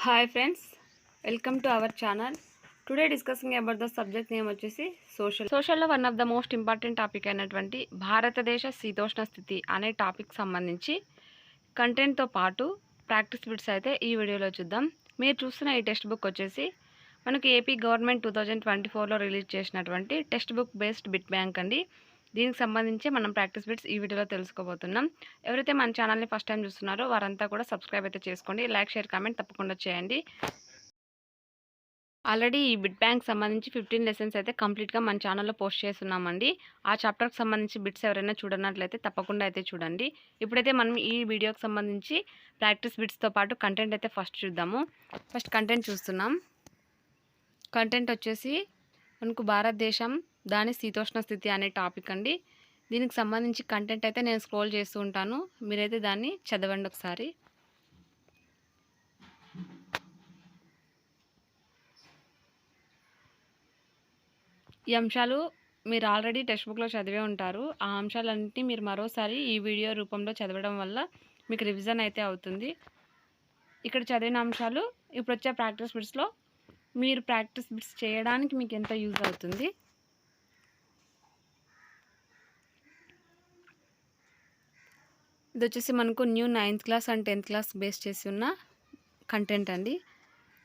Hi friends, welcome to our channel. Today discussing about the subject name వచ్చేసి సోషల్లో one of the most important topic అయినటువంటి భారతదేశ శీతోష్ణ స్థితి అనే టాపిక్ సంబంధించి కంటెంట్తో పాటు ప్రాక్టీస్ బిట్స్ అయితే ఈ వీడియోలో చూద్దాం. మీరు చూస్తున్న ఈ టెక్స్ట్ బుక్ వచ్చేసి మనకి ఏపీ గవర్నమెంట్ 2024లో రిలీజ్ చేసినటువంటి text book based bit bank అండి. దీనికి సంబంధించి మనం ప్రాక్టీస్ బిట్స్ ఈ వీడియోలో తెలుసుకోబోతున్నాం. ఎవరైతే మన ఛానల్ని ఫస్ట్ టైం చూస్తున్నారో వారంతా కూడా సబ్స్క్రైబ్ అయితే చేసుకోండి. లైక్, షేర్, కామెంట్ తప్పకుండా చేయండి. ఆల్రెడీ ఈ బిట్ బ్యాంక్ సంబంధించి 15 లెసన్స్ అయితే కంప్లీట్గా మన ఛానల్లో పోస్ట్ చేస్తున్నామండి. ఆ చాప్టర్కి సంబంధించి బిట్స్ ఎవరైనా చూడనట్లయితే తప్పకుండా అయితే చూడండి. ఇప్పుడైతే మనం ఈ వీడియోకి సంబంధించి ప్రాక్టీస్ బిట్స్తో పాటు కంటెంట్ అయితే ఫస్ట్ చూద్దాము. ఫస్ట్ కంటెంట్ చూస్తున్నాం. కంటెంట్ వచ్చేసి మనకు భారతదేశం దాని శీతోష్ణ స్థితి అనే టాపిక్ అండి. దీనికి సంబంధించి కంటెంట్ అయితే నేను స్క్రోల్ చేస్తూ ఉంటాను, మీరైతే దాన్ని చదవండి ఒకసారి. ఈ అంశాలు మీరు ఆల్రెడీ టెక్స్ట్ బుక్లో చదివే ఉంటారు. ఆ అంశాలన్నింటినీ మీరు మరోసారి ఈ వీడియో రూపంలో చదవడం వల్ల మీకు రివిజన్ అయితే అవుతుంది. ఇక్కడ చదివిన అంశాలు ఇప్పుడు వచ్చే ప్రాక్టీస్ బిట్స్లో మీరు ప్రాక్టీస్ బిట్స్ చేయడానికి మీకు ఎంత యూజ్ అవుతుంది. ఇది వచ్చేసి మనకు new 9th class and 10th class base చేసి ఉన్న కంటెంట్ అండి.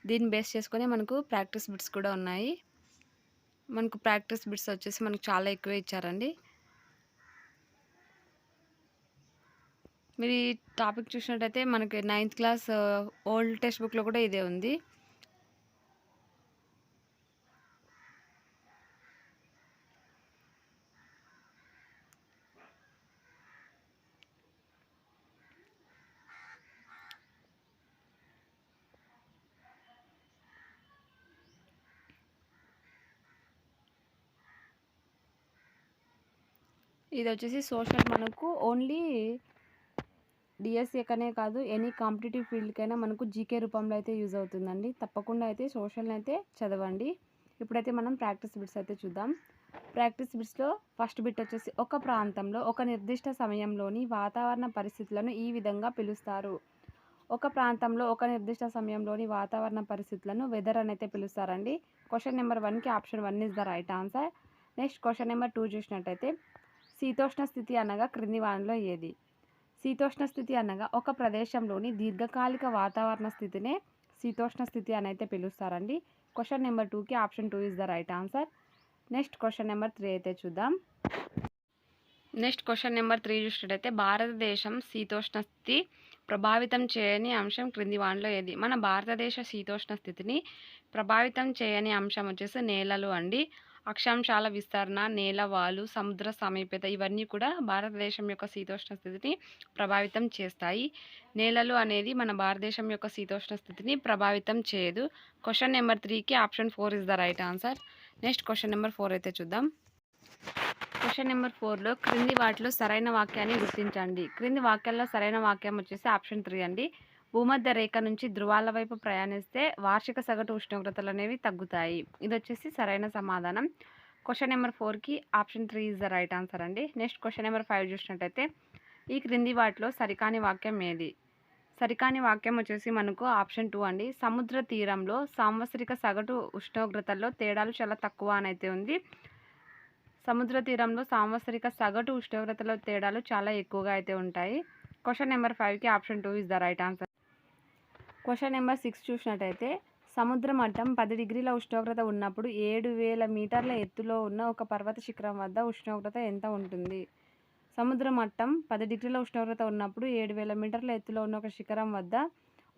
దీన్ని బేస్ చేసుకొని మనకు ప్రాక్టీస్ బిట్స్ కూడా ఉన్నాయి. మనకు ప్రాక్టీస్ బిట్స్ వచ్చేసి మనకు చాలా ఎక్కువే ఇచ్చారండి. మీరు ఈ టాపిక్ చూసినట్టయితే మనకి 9th క్లాస్ ఓల్డ్ టెక్స్ట్ బుక్లో కూడా ఇదే ఉంది. ఇది వచ్చేసి సోషల్ మనకు ఓన్లీ డిఎస్సికనే కాదు, ఎనీ కాంపిటేటివ్ ఫీల్డ్కైనా మనకు జీకే రూపంలో అయితే యూజ్ అవుతుందండి. తప్పకుండా అయితే సోషల్ని అయితే చదవండి. ఇప్పుడైతే మనం ప్రాక్టీస్ బిట్స్ అయితే చూద్దాం. ప్రాక్టీస్ బిట్స్లో ఫస్ట్ బిట్ వచ్చేసి ఒక ప్రాంతంలో ఒక నిర్దిష్ట సమయంలోని వాతావరణ పరిస్థితులను ఈ విధంగా పిలుస్తారు. ఒక ప్రాంతంలో ఒక నిర్దిష్ట సమయంలోని వాతావరణ పరిస్థితులను వెదర్ అని అయితే పిలుస్తారండి. క్వశ్చన్ నెంబర్ 1కి option 1 is the right answer. Next question number 2 చూసినట్టయితే శీతోష్ణ స్థితి అనగా క్రింది వానిలో ఏది? శీతోష్ణ స్థితి అనగా ఒక ప్రదేశంలోని దీర్ఘకాలిక వాతావరణ స్థితినే శీతోష్ణ స్థితి అని అయితే పిలుస్తారండి. క్వశ్చన్ నెంబర్ 2కి option 2 is the right answer. Next question number 3 అయితే చూద్దాం. నెక్స్ట్ క్వశ్చన్ నెంబర్ 3 చూసినట్టయితే భారతదేశం శీతోష్ణ స్థితి ప్రభావితం చేయని అంశం క్రింది వానిలో ఏది? మన భారతదేశ శీతోష్ణ స్థితిని ప్రభావితం చేయని అంశం వచ్చేసి నేలలు అండి. అక్షాంశాల విస్తరణ, నేల వాలు, సముద్ర సమీపత ఇవన్నీ కూడా భారతదేశం యొక్క శీతోష్ణ స్థితిని ప్రభావితం చేస్తాయి. నేలలు అనేది మన భారతదేశం యొక్క శీతోష్ణ స్థితిని ప్రభావితం చేయదు. క్వశ్చన్ నెంబర్ 3కి option 4 is the right answer. Next question number 4 అయితే చూద్దాం. క్వశ్చన్ నెంబర్ 4లో క్రింది వాటిలో సరైన వాక్యాన్ని గుర్తించండి. క్రింది వాక్యాల్లో సరైన వాక్యం వచ్చేసి ఆప్షన్ 3 అండి. భూమధ్య రేఖ నుంచి ధృవాల వైపు ప్రయాణిస్తే వార్షిక సగటు ఉష్ణోగ్రతలు అనేవి తగ్గుతాయి. ఇది వచ్చేసి సరైన సమాధానం. క్వశ్చన్ నెంబర్ 4కి option 3 is the right answer అండి. నెక్స్ట్ క్వశ్చన్ నెంబర్ 5 చూసినట్టయితే ఈ క్రింది వాటిలో సరికాని వాక్యం ఏది? సరికాని వాక్యం వచ్చేసి మనకు ఆప్షన్ 2 అండి. సముద్ర తీరంలో సాంవత్సరిక సగటు ఉష్ణోగ్రతల్లో తేడాలు చాలా తక్కువ అని అయితే ఉంది. సముద్ర తీరంలో సాంవత్సరిక సగటు ఉష్ణోగ్రతలో తేడాలు చాలా ఎక్కువగా అయితే ఉంటాయి. క్వశ్చన్ నెంబర్ 5కి option 2 is the right answer. Question number 6 చూసినట్టయితే సముద్ర మట్టం 10 డిగ్రీల ఉష్ణోగ్రత ఉన్నప్పుడు 7000 మీటర్ల ఎత్తులో ఉన్న ఒక పర్వత శిఖరం వద్ద ఉష్ణోగ్రత ఎంత ఉంటుంది? సముద్ర మట్టం 10 డిగ్రీల ఉష్ణోగ్రత ఉన్నప్పుడు 7000 మీటర్ల ఎత్తులో ఉన్న ఒక శిఖరం వద్ద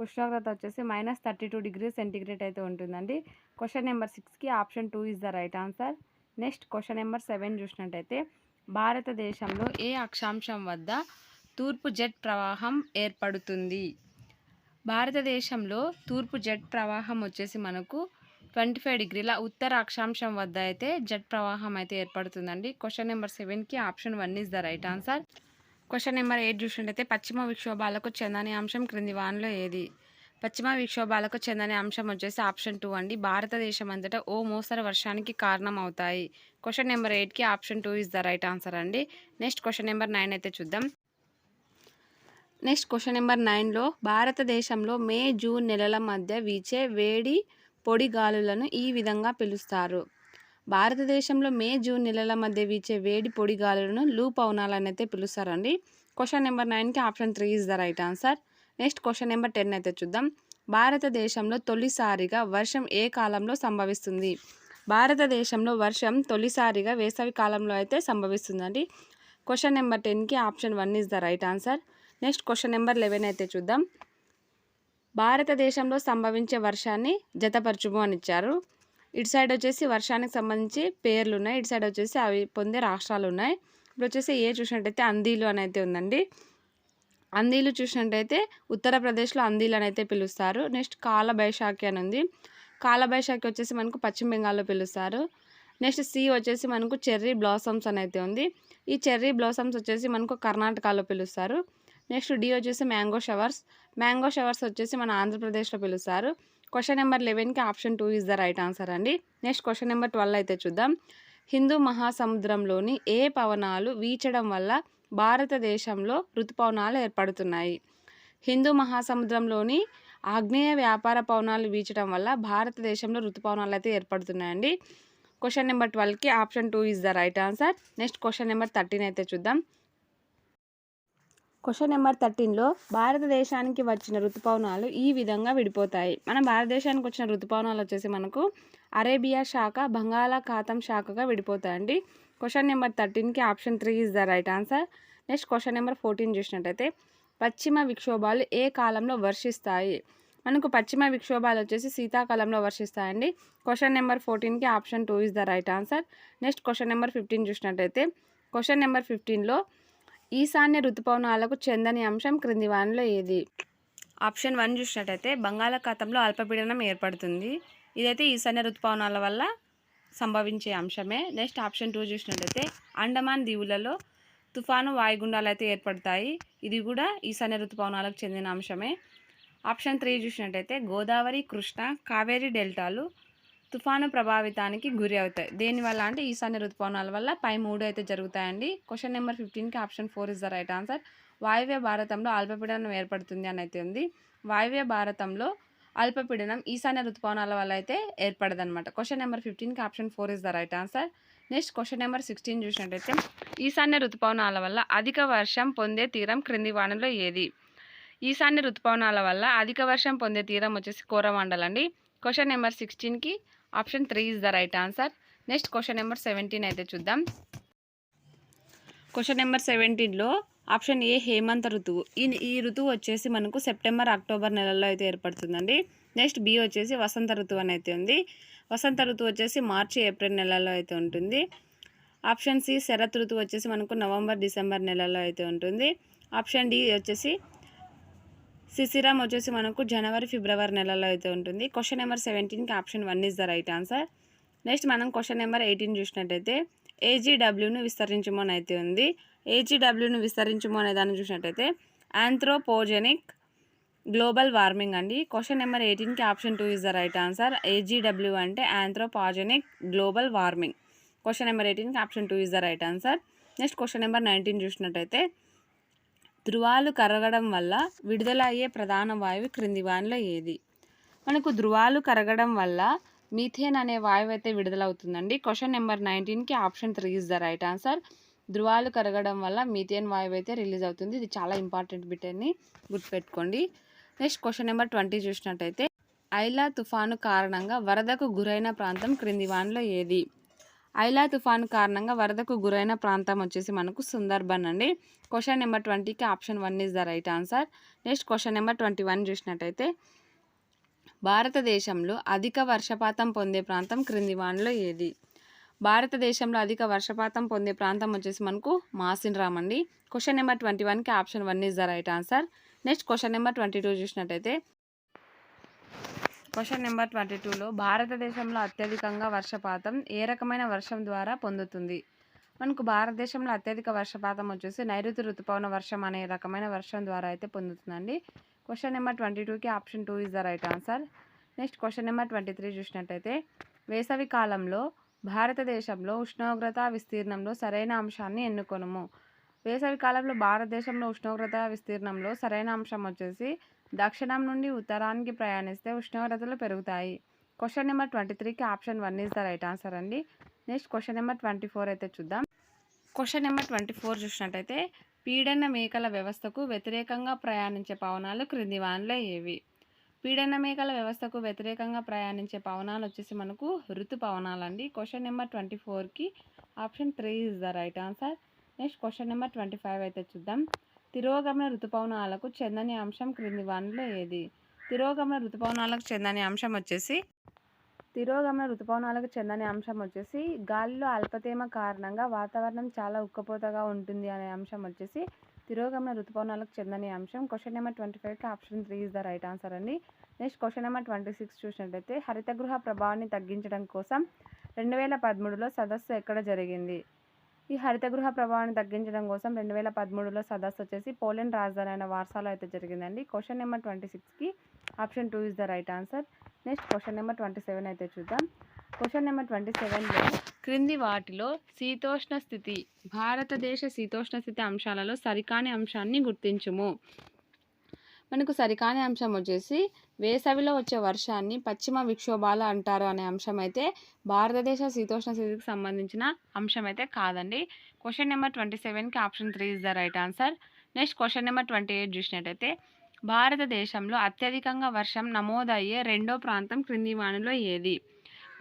ఉష్ణోగ్రత వచ్చేసి -32 డిగ్రీ సెంటీగ్రేడ్ అయితే ఉంటుందండి. క్వశ్చన్ నెంబర్ 6కి option 2 is the right answer. Next question number 7 చూసినట్టయితే భారతదేశంలో ఏ అక్షాంశం వద్ద తూర్పు జెట్ ప్రవాహం ఏర్పడుతుంది? భారతదేశంలో తూర్పు జెట్ ప్రవాహం వచ్చేసి మనకు 25 డిగ్రీల ఉత్తర అక్షాంశం వద్ద అయితే జెట్ ప్రవాహం అయితే ఏర్పడుతుందండి. క్వశ్చన్ నెంబర్ 7కి option 1 is the right answer. Question number 8 చూసినట్టయితే పశ్చిమ విక్షోభాలకు చెందని అంశం క్రింది వానిలో ఏది? పశ్చిమ విక్షోభాలకు చెందని అంశం వచ్చేసి ఆప్షన్ 2 అండి. భారతదేశం అంతటా ఓ మోస్తరు వర్షానికి కారణం అవుతాయి. క్వశ్చన్ నెంబర్ 8కి option 2 is the right answer అండి. నెక్స్ట్ క్వశ్చన్ నెంబర్ 9 అయితే చూద్దాం. నెక్స్ట్ క్వశ్చన్ నెంబర్ 9లో భారతదేశంలో మే జూన్ నెలల మధ్య వీచే వేడి పొడి గాలులను ఈ విధంగా పిలుస్తారు. భారతదేశంలో మే జూన్ నెలల మధ్య వీచే వేడి పొడి గాలులను లూ పవనాలని అయితే పిలుస్తారండి. క్వశ్చన్ నెంబర్ 9కి option 3 is the right answer. Next question number 10 అయితే చూద్దాం. భారతదేశంలో తొలిసారిగా వర్షం ఏ కాలంలో సంభవిస్తుంది? భారతదేశంలో వర్షం తొలిసారిగా వేసవి కాలంలో అయితే సంభవిస్తుందండి. క్వశ్చన్ నెంబర్ 10కి option 1 is the right answer. Next question number 11 అయితే చూద్దాం. భారతదేశంలో సంభవించే వర్షాన్ని జతపరచుము అని ఇచ్చారు. ఇటు సైడ్ వచ్చేసి వర్షానికి సంబంధించి పేర్లు ఉన్నాయి, ఇటు సైడ్ వచ్చేసి అవి పొందే రాష్ట్రాలు ఉన్నాయి. ఇప్పుడు వచ్చేసి ఏ చూసినట్టయితే అందీలు అని అయితే ఉందండి. అందీలు చూసినట్టయితే ఉత్తరప్రదేశ్లో అందీలు అని అయితే పిలుస్తారు. నెక్స్ట్ కాలబైశాఖి అని ఉంది. కాలబైశాఖి వచ్చేసి మనకు పశ్చిమ బెంగాల్లో పిలుస్తారు. నెక్స్ట్ సి వచ్చేసి మనకు చెర్రీ బ్లాసమ్స్ అని అయితే ఉంది. ఈ చెర్రీ బ్లాసమ్స్ వచ్చేసి మనకు కర్ణాటకలో పిలుస్తారు. నెక్స్ట్ డి వచ్చేసి మ్యాంగో షవర్స్. మ్యాంగో షవర్స్ వచ్చేసి మన ఆంధ్రప్రదేశ్లో పిలుస్తారు. క్వశ్చన్ నెంబర్ 11కి option 2 is the right answer అండి. నెక్స్ట్ క్వశ్చన్ నెంబర్ 12 అయితే చూద్దాం. హిందూ మహాసముద్రంలోని ఏ పవనాలు వీచడం వల్ల భారతదేశంలో ఋతుపవనాలు ఏర్పడుతున్నాయి? హిందూ మహాసముద్రంలోని ఆగ్నేయ వ్యాపార పవనాలు వీచడం వల్ల భారతదేశంలో ఋతుపవనాలు అయితే ఏర్పడుతున్నాయండి. క్వశ్చన్ నెంబర్ 12కి option 2 is the right answer. Next question number 13 అయితే చూద్దాం. క్వశ్చన్ నెంబర్ 13లో భారతదేశానికి వచ్చిన ఋతుపవనాలు ఈ విధంగా విడిపోతాయి. మన భారతదేశానికి వచ్చిన ఋతుపవనాలు వచ్చేసి మనకు అరేబియా శాఖ, బంగాళాఖాతం శాఖగా విడిపోతాయండి. క్వశ్చన్ నెంబర్ 13కి option 3 is the right answer. Next question number 14 చూసినట్టయితే పశ్చిమ విక్షోభాలు ఏ కాలంలో వర్షిస్తాయి? మనకు పశ్చిమ విక్షోభాలు వచ్చేసి శీతాకాలంలో వర్షిస్తాయండి. క్వశ్చన్ నెంబర్ 14కి option 2 is the right answer. Next question number 15 చూసినట్టయితే క్వశ్చన్ నెంబర్ 15లో ఈశాన్య ఋతుపవనాలకు చెందని అంశం క్రింది వానిలో ఏది? ఆప్షన్ 1 చూసినట్టయితే బంగాళాఖాతంలో అల్పపీడనం ఏర్పడుతుంది. ఇదైతే ఈశాన్య ఋతుపవనాల వల్ల సంభవించే అంశమే. నెక్స్ట్ ఆప్షన్ 2 చూసినట్టయితే అండమాన్ దీవులలో తుఫాను వాయుగుండాలు అయితే ఏర్పడతాయి. ఇది కూడా ఈశాన్య ఋతుపవనాలకు చెందిన అంశమే. ఆప్షన్ 3 చూసినట్టయితే గోదావరి, కృష్ణ, కావేరీ డెల్టాలు తుఫాను ప్రభావితానికి గురి అవుతాయి. దేనివల్ల అంటే ఈశాన్య ఋతుపవనాల వల్ల పై 3 అయితే జరుగుతాయండి. క్వశ్చన్ నెంబర్ 15కి option 4 is the right answer. వాయువ్య భారతంలో అల్పపీడనం ఏర్పడుతుంది అని అయితే ఉంది. వాయువ్య భారతంలో అల్పపీడనం ఈశాన్య ఋతుపవనాల వల్ల అయితే ఏర్పడదనమాట. క్వశ్చన్ నెంబర్ 15కి option 4 is the right answer. Next question number 16 చూసినట్టయితే ఈశాన్య ఋతుపవనాల వల్ల అధిక వర్షం పొందే తీరం క్రింది వానిలో ఏది? ఈశాన్య ఋతుపవనాల వల్ల అధిక వర్షం పొందే తీరం వచ్చేసి కోరమండల్ అండి. క్వశ్చన్ నెంబర్ 16కి option 3 is the right answer. Next question number 17 అయితే చూద్దాం. క్వశ్చన్ నెంబర్ 17లో ఆప్షన్ ఏ హేమంత ఋతువు. ఈ ఋతువు వచ్చేసి మనకు సెప్టెంబర్, అక్టోబర్ నెలల్లో అయితే ఏర్పడుతుందండి. నెక్స్ట్ బి వచ్చేసి వసంత ఋతువు అని అయితే ఉంది. వసంత ఋతువు వచ్చేసి మార్చి, ఏప్రిల్ నెలల్లో అయితే ఉంటుంది. ఆప్షన్ సి శరత్ ఋతువు వచ్చేసి మనకు నవంబర్, డిసెంబర్ నెలల్లో అయితే ఉంటుంది. ఆప్షన్ డి వచ్చేసి శిశిరం వచ్చేసి మనకు జనవరి, ఫిబ్రవరి నెలలో అయితే ఉంటుంది. క్వశ్చన్ నెంబర్ 17కి option 1 is the right answer. Next మనం క్వశ్చన్ నెంబర్ 18 చూసినట్టయితే ఏజీడబ్ల్యూను విస్తరించము అని అయితే ఉంది. ఏజీడబ్ల్యూను విస్తరించము అనే దాన్ని చూసినట్టయితే ఆంథ్రోపోజెనిక్ గ్లోబల్ వార్మింగ్ అండి. క్వశ్చన్ నెంబర్ 18కి option 2 is the right answer. AGW అంటే anthropogenic global warming. Question number 18కి option 2 is the right answer. Next question number 19 చూసినట్టయితే ధృవాలు కరగడం వల్ల విడుదల అయ్యే ప్రధాన వాయువు క్రింది వానిలో ఏది? మనకు ధృవాలు కరగడం వల్ల మీథేన్ అనే వాయువు అయితే విడుదలవుతుందండి. క్వశ్చన్ నెంబర్ 19కి option 3 is the right answer. ధృవాలు కరగడం వల్ల మీథేన్ వాయువు అయితే రిలీజ్ అవుతుంది. ఇది చాలా ఇంపార్టెంట్ బిట్ అని గుర్తుపెట్టుకోండి. నెక్స్ట్ క్వశ్చన్ నెంబర్ 20 చూసినట్టయితే ఐలా తుఫాను కారణంగా వరదకు గురైన ప్రాంతం క్రింది వానిలో ఏది? ఐలా తుఫాను కారణంగా వరదకు గురైన ప్రాంతం వచ్చేసి మనకు సుందర్బన్ అండి. క్వశ్చన్ నెంబర్ 20కి option 1 is the right answer. Next question number 21 చూసినట్టయితే భారతదేశంలో అధిక వర్షపాతం పొందే ప్రాంతం క్రింది వానిలో ఏది? భారతదేశంలో అధిక వర్షపాతం పొందే ప్రాంతం వచ్చేసి మనకు మాసిన్రామ్ అండి. క్వశ్చన్ నెంబర్ 21కి option 1 is the right answer. Next question number 22 చూసినట్టయితే క్వశ్చన్ నెంబర్ 22లో భారతదేశంలో అత్యధికంగా వర్షపాతం ఏ రకమైన వర్షం ద్వారా పొందుతుంది? మనకు భారతదేశంలో అత్యధిక వర్షపాతం వచ్చేసి నైరుతి ఋతుపవన వర్షం అనే రకమైన వర్షం ద్వారా అయితే పొందుతుందండి. క్వశ్చన్ నెంబర్ 22కి option 2 is the right answer. Next question number 23 చూసినట్టయితే వేసవి కాలంలో భారతదేశంలో ఉష్ణోగ్రత విస్తీర్ణంలో సరైన అంశాన్ని ఎన్నుకొనుము. వేసవి కాలంలో భారతదేశంలో ఉష్ణోగ్రత విస్తీర్ణంలో సరైన అంశం వచ్చేసి దక్షిణం నుండి ఉత్తరానికి ప్రయాణిస్తే ఉష్ణోగ్రతలు పెరుగుతాయి. క్వశ్చన్ నెంబర్ 23కి option 1 is the right answer అండి. నెక్స్ట్ క్వశ్చన్ నెంబర్ 24 అయితే చూద్దాం. క్వశ్చన్ నెంబర్ 24 చూసినట్టయితే పీడన మేకల వ్యవస్థకు వ్యతిరేకంగా ప్రయాణించే పవనాలు క్రింది వానిలో ఏవి? పీడన మేకల వ్యవస్థకు వ్యతిరేకంగా ప్రయాణించే పవనాలు వచ్చేసి మనకు ఋతుపవనాలు అండి. క్వశ్చన్ నెంబర్ 24కి option 3 is the right answer. Next question number 25 అయితే చూద్దాం. తిరోగమన ఋతుపవనాలకు చెందని అంశం క్రింది వానిలో ఏది? తిరోగమన ఋతుపవనాలకు చెందని అంశం వచ్చేసి గాలిలో అల్పతేమ కారణంగా వాతావరణం చాలా ఉక్కపోతగా ఉంటుంది అనే అంశం వచ్చేసి తిరోగమన ఋతుపవనాలకు చెందని అంశం. క్వశ్చన్ నెంబర్ 25కి option 3 is the right answer అండి. నెక్స్ట్ క్వశ్చన్ నెంబర్ 26 చూసినట్లయితే హరితగృహ ప్రభావాన్ని తగ్గించడం కోసం 2013లో సదస్సు ఎక్కడ జరిగింది? ఈ హరితగృహ ప్రభావాన్ని తగ్గించడం కోసం 2013లో సదస్సు వచ్చేసి పోలాండ్ రాజధాని అయిన వార్సాలో అయితే జరిగిందండి. క్వశ్చన్ నెంబర్ 26కి option 2 is the right answer. Next question number 27 అయితే చూద్దాం. క్వశ్చన్ నెంబర్ 27లో క్రింది వాటిలో శీతోష్ణ స్థితి భారతదేశ శీతోష్ణ స్థితి అంశాలలో సరికాని అంశాన్ని గుర్తించుము. మనకు సరికాని అంశం వచ్చేసి వేసవిలో వచ్చే వర్షాన్ని పశ్చిమ విక్షోభాలు అంటారు అనే అంశం అయితే భారతదేశ శీతోష్ణ స్థితికి సంబంధించిన అంశం అయితే కాదండి. క్వశ్చన్ నెంబర్ 27కి option 3 is the right answer. Next question number 28 చూసినట్టయితే భారతదేశంలో అత్యధికంగా వర్షం నమోదయ్యే రెండో ప్రాంతం క్రింది వానిలో ఏది?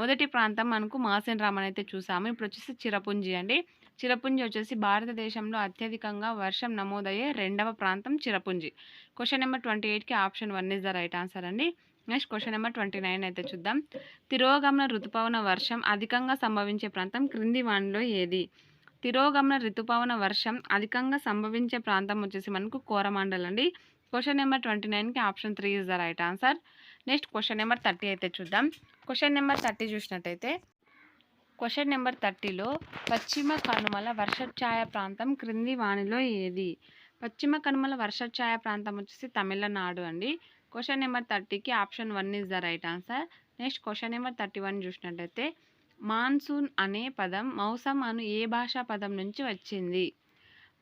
మొదటి ప్రాంతం మనకు మాసిన్ రామ్ అయితే చూసాము. ఇప్పుడు వచ్చేసి చిరపుంజి అండి. చిరపుంజి వచ్చేసి భారతదేశంలో అత్యధికంగా వర్షం నమోదయ్యే రెండవ ప్రాంతం చిరపుంజి. క్వశ్చన్ నెంబర్ 28కి option 1 is the right answer అండి. నెక్స్ట్ క్వశ్చన్ నెంబర్ 29 అయితే చూద్దాం. తిరోగమన ఋతుపవన వర్షం అధికంగా సంభవించే ప్రాంతం క్రింది వానిలో ఏది? తిరోగమన ఋతుపవన వర్షం అధికంగా సంభవించే ప్రాంతం వచ్చేసి మనకు కోరమాండల్ అండి. క్వశ్చన్ నెంబర్ 29కి option 3 is the right answer. Next question number 30 అయితే చూద్దాం. క్వశ్చన్ నెంబర్ 30 చూసినట్టయితే క్వశ్చన్ నెంబర్ 30లో పశ్చిమ కనుమల వర్షఛాయ ప్రాంతం క్రింది వానిలో ఏది? పశ్చిమ కనుమల వర్షఛాయ ప్రాంతం వచ్చేసి తమిళనాడు అండి. క్వశ్చన్ నెంబర్ 30కి option 1 is the right answer. Next question number 31 చూసినట్టయితే మాన్సూన్ అనే పదం మౌసం అను ఏ భాషా పదం నుంచి వచ్చింది?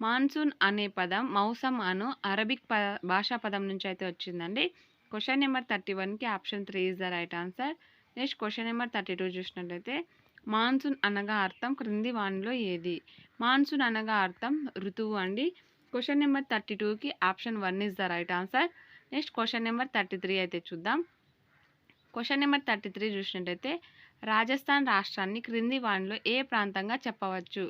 మాన్సూన్ అనే పదం మౌసం అను అరబిక్ భాషా పదం నుంచి అయితే వచ్చిందండి. క్వశ్చన్ నెంబర్ 31కి option 3 is the right answer. Next question number 32 చూసినట్టయితే మాన్సూన్ అనగా అర్థం క్రింది వానిలో ఏది? మాన్సూన్ అనగా అర్థం ఋతువు అండి. క్వశ్చన్ నెంబర్ 32కి option 1 is the right answer. Next question number 33 అయితే చూద్దాం. క్వశ్చన్ నెంబర్ 33 చూసినట్టయితే రాజస్థాన్ రాష్ట్రాన్ని క్రింది వానిలో ఏ ప్రాంతంగా చెప్పవచ్చు?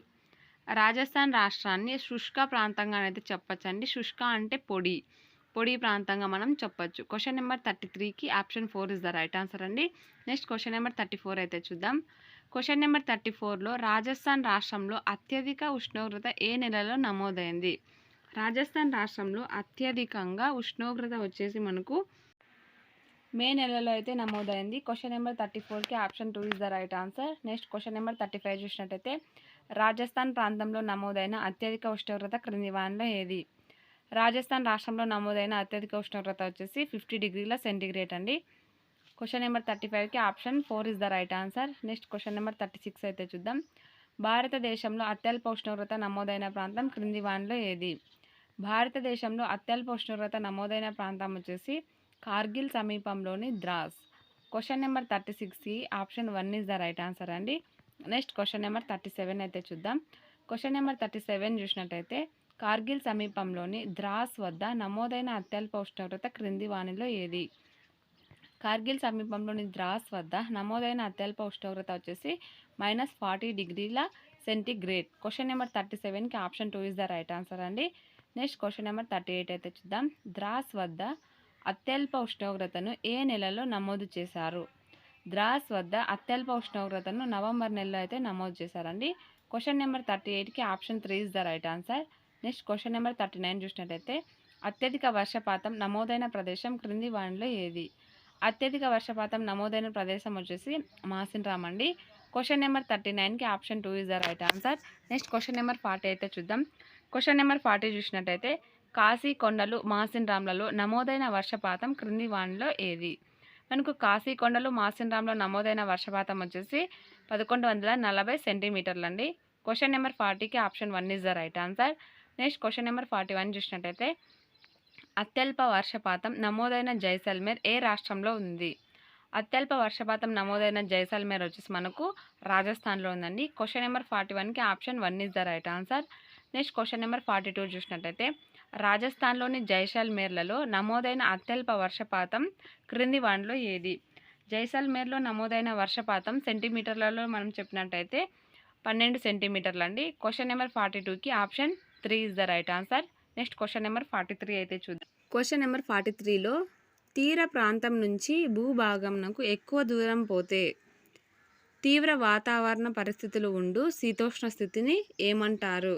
రాజస్థాన్ రాష్ట్రాన్ని శుష్క ప్రాంతంగా అయితే చెప్పచ్చండి. శుష్క అంటే పొడి ప్రాంతంగా మనం చెప్పచ్చు. క్వశ్చన్ నెంబర్ 33కి option 4 is the right answer అండి. నెక్స్ట్ క్వశ్చన్ నెంబర్ 34 అయితే చూద్దాం. క్వశ్చన్ నెంబర్ 34లో రాజస్థాన్ రాష్ట్రంలో అత్యధిక ఉష్ణోగ్రత ఏ నెలలో నమోదైంది? రాజస్థాన్ రాష్ట్రంలో అత్యధికంగా ఉష్ణోగ్రత వచ్చేసి మనకు మే నెలలో అయితే నమోదైంది. క్వశ్చన్ నెంబర్ 34కి option 2 is the right answer. Next question number 35 చూసినట్టయితే రాజస్థాన్ ప్రాంతంలో నమోదైన అత్యధిక ఉష్ణోగ్రత క్రింది వానిలో ఏది? రాజస్థాన్ రాష్ట్రంలో నమోదైన అత్యధిక ఉష్ణోగ్రత వచ్చేసి 50 డిగ్రీల సెంటీగ్రేడ్ అండి. క్వశ్చన్ నెంబర్ 35కి option 4 is the right answer. Next question number 36 అయితే చూద్దాం. భారతదేశంలో అత్యల్ప ఉష్ణోగ్రత నమోదైన ప్రాంతం క్రింది వానిలో ఏది? భారతదేశంలో అత్యల్ప ఉష్ణోగ్రత నమోదైన ప్రాంతం వచ్చేసి కార్గిల్ సమీపంలోని ద్రాస్. క్వశ్చన్ నెంబర్ 36కి option 1 is the right answer అండి. నెక్స్ట్ క్వశ్చన్ నెంబర్ 37 అయితే చూద్దాం. క్వశ్చన్ నెంబర్ 37 చూసినట్టయితే కార్గిల్ సమీపంలోని ద్రాస్ వద్ద నమోదైన అత్యల్ప ఉష్ణోగ్రత క్రింది వానిలో ఏది? కార్గిల్ సమీపంలోని ద్రాస్ వద్ద నమోదైన అత్యల్ప ఉష్ణోగ్రత వచ్చేసి -40 డిగ్రీల సెంటీగ్రేడ్. క్వశ్చన్ నెంబర్ 37కి option 2 is the right answer అండి. నెక్స్ట్ క్వశ్చన్ నెంబర్ 38 అయితే చూద్దాం. ద్రాస్ వద్ద అత్యల్ప ఉష్ణోగ్రతను ఏ నెలలో నమోదు చేశారు? ద్రాస్ వద్ద అత్యల్ప ఉష్ణోగ్రతను నవంబర్ నెలలో అయితే నమోదు చేశారండి. క్వశ్చన్ నెంబర్ 38కి option 3 is the right answer. Next question number 39 చూసినట్టయితే అత్యధిక వర్షపాతం నమోదైన ప్రదేశం క్రింది వానిలో ఏది? అత్యధిక వర్షపాతం నమోదైన ప్రదేశం వచ్చేసి మాసిన్ రామ్ అండి. క్వశ్చన్ నెంబర్ 39కి option 2 is the right answer. Next question number 40 అయితే చూద్దాం. క్వశ్చన్ నెంబర్ 40 చూసినట్టయితే కాశీ కొండలు మాసిన్ రామ్లలో నమోదైన వర్షపాతం క్రింది వానిలో ఏది? మనకు కాశీ కొండలు మాసిన్ రామ్లో నమోదైన వర్షపాతం వచ్చేసి 1140 సెంటీమీటర్లు అండి. క్వశ్చన్ నెంబర్ 40కి option 1 is the right answer. Next question number 41 చూసినట్టయితే అత్యల్ప వర్షపాతం నమోదైన జైసల్మేర్ ఏ రాష్ట్రంలో ఉంది? అత్యల్ప వర్షపాతం నమోదైన జైసల్మేర్ వచ్చేసి మనకు రాజస్థాన్లో ఉందండి. క్వశ్చన్ నెంబర్ 41కి option 1 is the right answer. Next question number 42 చూసినట్టయితే రాజస్థాన్లోని జైసల్మేర్లలో నమోదైన అత్యల్ప వర్షపాతం క్రింది వానిలో ఏది? జైసల్మేర్లో నమోదైన వర్షపాతం సెంటీమీటర్లలో మనం చెప్పినట్టయితే 12 సెంటీమీటర్లు అండి. క్వశ్చన్ నెంబర్ 42కి option 3 is the right answer. Next question number 43 అయితే చూద్దాం. క్వశ్చన్ నెంబర్ 43లో తీర ప్రాంతం నుంచి భూభాగంనకు ఎక్కువ దూరం పోతే తీవ్ర వాతావరణ పరిస్థితులు ఉండు శీతోష్ణ స్థితిని ఏమంటారు?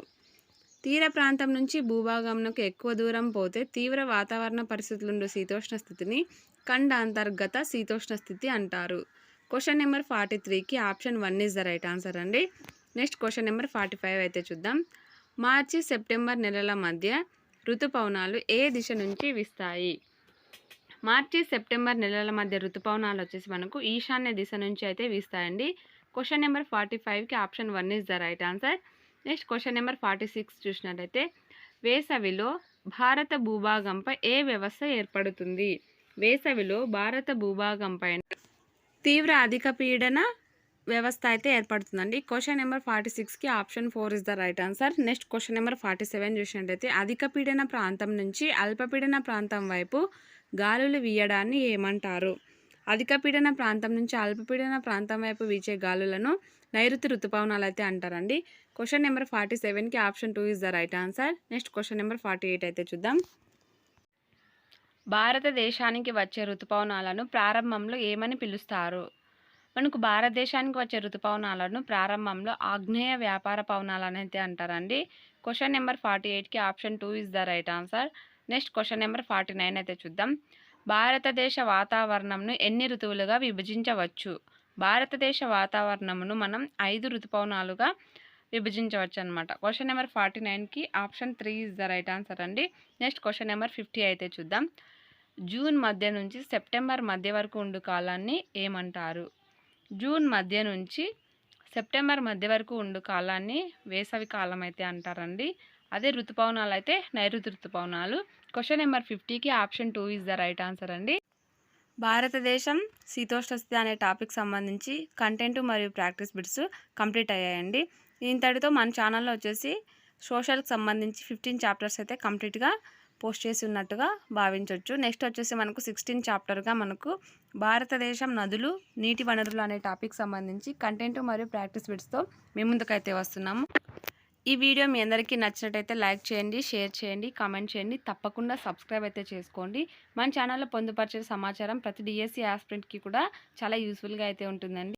తీర ప్రాంతం నుంచి భూభాగంనకు ఎక్కువ దూరం పోతే తీవ్ర వాతావరణ పరిస్థితులుండు శీతోష్ణ స్థితిని ఖండ అంతర్గత శీతోష్ణ స్థితి అంటారు. క్వశ్చన్ నెంబర్ 43కి option 1 is the right answer అండి. నెక్స్ట్ క్వశ్చన్ నెంబర్ 45 అయితే చూద్దాం. మార్చి సెప్టెంబర్ నెలల మధ్య ఋతుపవనాలు ఏ దిశ నుంచి వీస్తాయి? మార్చి సెప్టెంబర్ నెలల మధ్య ఋతుపవనాలు వచ్చేసి మనకు ఈశాన్య దిశ నుంచి అయితే వీస్తాయండి. క్వశ్చన్ నెంబర్ 45కి option 1 is the right answer. Next question number 46 చూసినట్టయితే వేసవిలో భారత భూభాగంపై ఏ వ్యవస్థ ఏర్పడుతుంది? వేసవిలో భారత భూభాగంపై తీవ్ర అధిక పీడన వ్యవస్థ అయితే ఏర్పడుతుందండి. క్వశ్చన్ నెంబర్ 46కి option 4 is the right answer. Next question number 47 చూసినట్టయితే అధిక పీడన ప్రాంతం నుంచి అల్పపీడన ప్రాంతం వైపు గాలులు వీయడాన్ని ఏమంటారు? అధిక పీడన ప్రాంతం నుంచి అల్పపీడన ప్రాంతం వైపు వీచే గాలులను నైరుతి ఋతుపవనాలు అయితే అంటారండి. క్వశ్చన్ నెంబర్ 47కి option 2 is the right answer. Next question number 48 అయితే చూద్దాం. భారతదేశానికి వచ్చే ఋతుపవనాలను ప్రారంభంలో ఏమని పిలుస్తారు? మనకు భారతదేశానికి వచ్చే ఋతుపవనాలను ప్రారంభంలో ఆగ్నేయ వ్యాపార పవనాలను అయితే అంటారండి. క్వశ్చన్ నెంబర్ 48కి option 2 is the right answer. Next question number 49 అయితే చూద్దాం. భారతదేశ వాతావరణంను ఎన్ని ఋతువులుగా విభజించవచ్చు? భారతదేశ వాతావరణమును మనం 5 ఋతుపవనాలుగా విభజించవచ్చు అనమాట. క్వశ్చన్ నెంబర్ 49కి option 3 is the right answer అండి. నెక్స్ట్ క్వశ్చన్ నెంబర్ 50 అయితే చూద్దాం. జూన్ మధ్య నుంచి సెప్టెంబర్ మధ్య వరకు ఉండు కాలాన్ని ఏమంటారు? జూన్ మధ్య నుంచి సెప్టెంబర్ మధ్య వరకు ఉండు కాలాన్ని వేసవి కాలం అయితే అంటారండి. అదే ఋతుపవనాలు అయితే నైరుతి ఋతుపవనాలు. క్వశ్చన్ నెంబర్ 50కి option 2 is the right answer అండి. భారతదేశం శీతోష్ణ స్థితి అనే టాపిక్ సంబంధించి కంటెంట్ మరియు ప్రాక్టీస్ బిట్స్ కంప్లీట్ అయ్యాయండి. ఇంతటితో మన ఛానల్లో వచ్చేసి సోషల్కి సంబంధించి 15 చాప్టర్స్ అయితే కంప్లీట్గా పోస్ట్ చేసి ఉన్నట్టుగా భావించవచ్చు. నెక్స్ట్ వచ్చేసి మనకు 16 చాప్టర్గా మనకు భారతదేశం నదులు నీటి వనరులు అనే టాపిక్ సంబంధించి కంటెంట్ మరియు ప్రాక్టీస్ బిట్స్తో మీ ముందుకైతే వస్తున్నాము. ఈ వీడియో మీ అందరికీ నచ్చినట్టయితే లైక్ చేయండి, షేర్ చేయండి, కామెంట్ చేయండి. తప్పకుండా సబ్స్క్రైబ్ అయితే చేసుకోండి. మన ఛానల్లో పొందుపరిచే సమాచారం ప్రతి డిఎస్సి ఆస్పిరెంట్కి కూడా చాలా యూస్ఫుల్గా అయితే ఉంటుందండి.